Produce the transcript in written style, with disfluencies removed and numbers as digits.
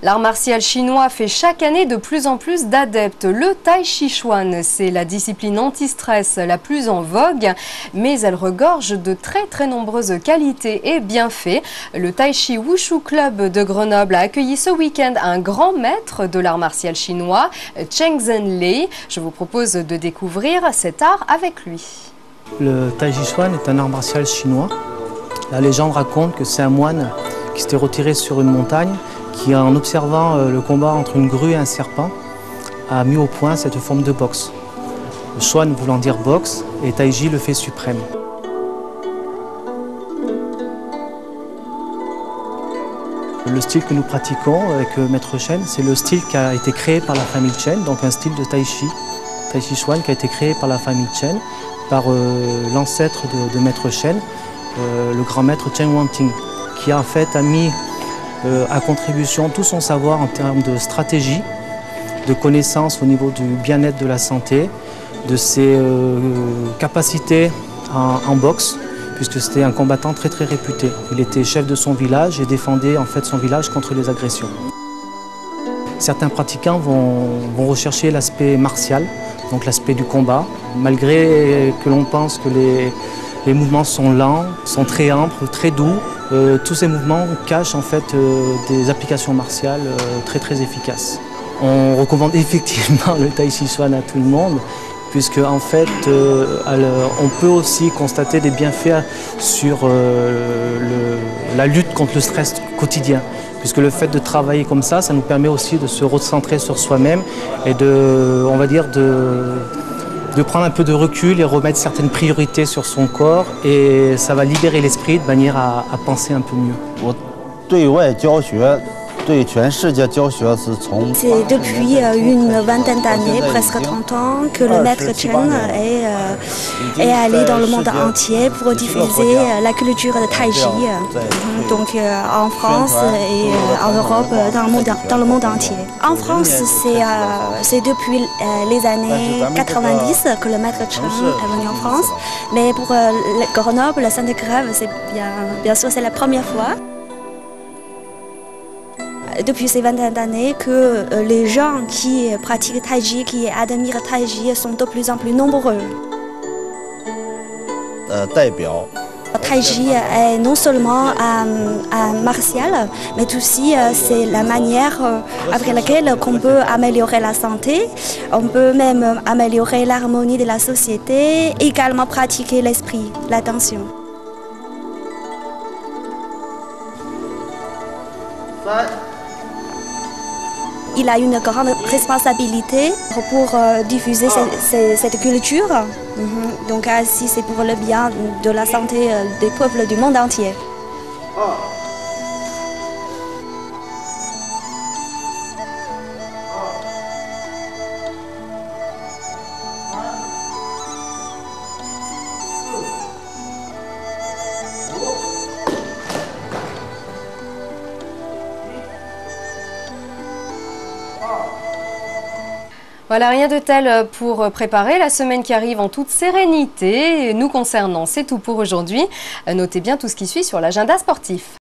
L'art martial chinois fait chaque année de plus en plus d'adeptes. Le Tai Chi Chuan, c'est la discipline anti-stress la plus en vogue, mais elle regorge de très nombreuses qualités et bienfaits. Le Tai Chi Wushu Club de Grenoble a accueilli ce week-end un grand maître de l'art martial chinois, Cheng Zhen Lei. Je vous propose de découvrir cet art avec lui. Le Tai Chi Chuan est un art martial chinois. La légende raconte que c'est un moine qui s'était retiré sur une montagne, qui, en observant le combat entre une grue et un serpent, a mis au point cette forme de boxe. Le Chuan voulant dire boxe et Tai Chi le fait suprême. Le style que nous pratiquons avec Maître Chen, c'est le style qui a été créé par la famille Chen, donc un style de Tai Chi Chuan qui a été créé par la famille Chen, par l'ancêtre de Maître Chen, le grand maître Chen Wanting, qui en fait a mis à contribution tout son savoir en termes de stratégie, de connaissances au niveau du bien-être de la santé, de ses capacités en boxe, puisque c'était un combattant très réputé. Il était chef de son village et défendait en fait son village contre les agressions. Certains pratiquants vont rechercher l'aspect martial, donc l'aspect du combat, malgré que l'on pense que les mouvements sont lents, sont très amples, très doux. Tous ces mouvements cachent en fait des applications martiales très efficaces. On recommande effectivement le Tai Chi Chuan à tout le monde, puisque en fait on peut aussi constater des bienfaits sur la lutte contre le stress quotidien. Puisque le fait de travailler comme ça nous permet aussi de se recentrer sur soi-même et on va dire de prendre un peu de recul et remettre certaines priorités sur son corps, et ça va libérer l'esprit de manière à penser un peu mieux. C'est depuis une vingtaine d'années, presque 30 ans, que le maître Chen est allé dans le monde entier pour diffuser la culture de Tai Chi, donc en France et en Europe, dans le monde entier. En France, c'est depuis les années 90 que le maître Chen est venu en France, mais pour Grenoble, la Sainte-Grève, bien sûr, c'est la première fois. Depuis ces vingtaines d'années que les gens qui pratiquent Tai Chi, qui admirent Tai Chi, sont de plus en plus nombreux. Tai Chi est non seulement un martial, mais aussi c'est la manière avec laquelle on peut améliorer la santé, on peut même améliorer l'harmonie de la société, également pratiquer l'esprit, l'attention. Il a une grande responsabilité pour diffuser cette culture. Donc ainsi, c'est pour le bien de la santé des peuples du monde entier. Voilà, rien de tel pour préparer la semaine qui arrive en toute sérénité. Nous concernant, c'est tout pour aujourd'hui. Notez bien tout ce qui suit sur l'agenda sportif.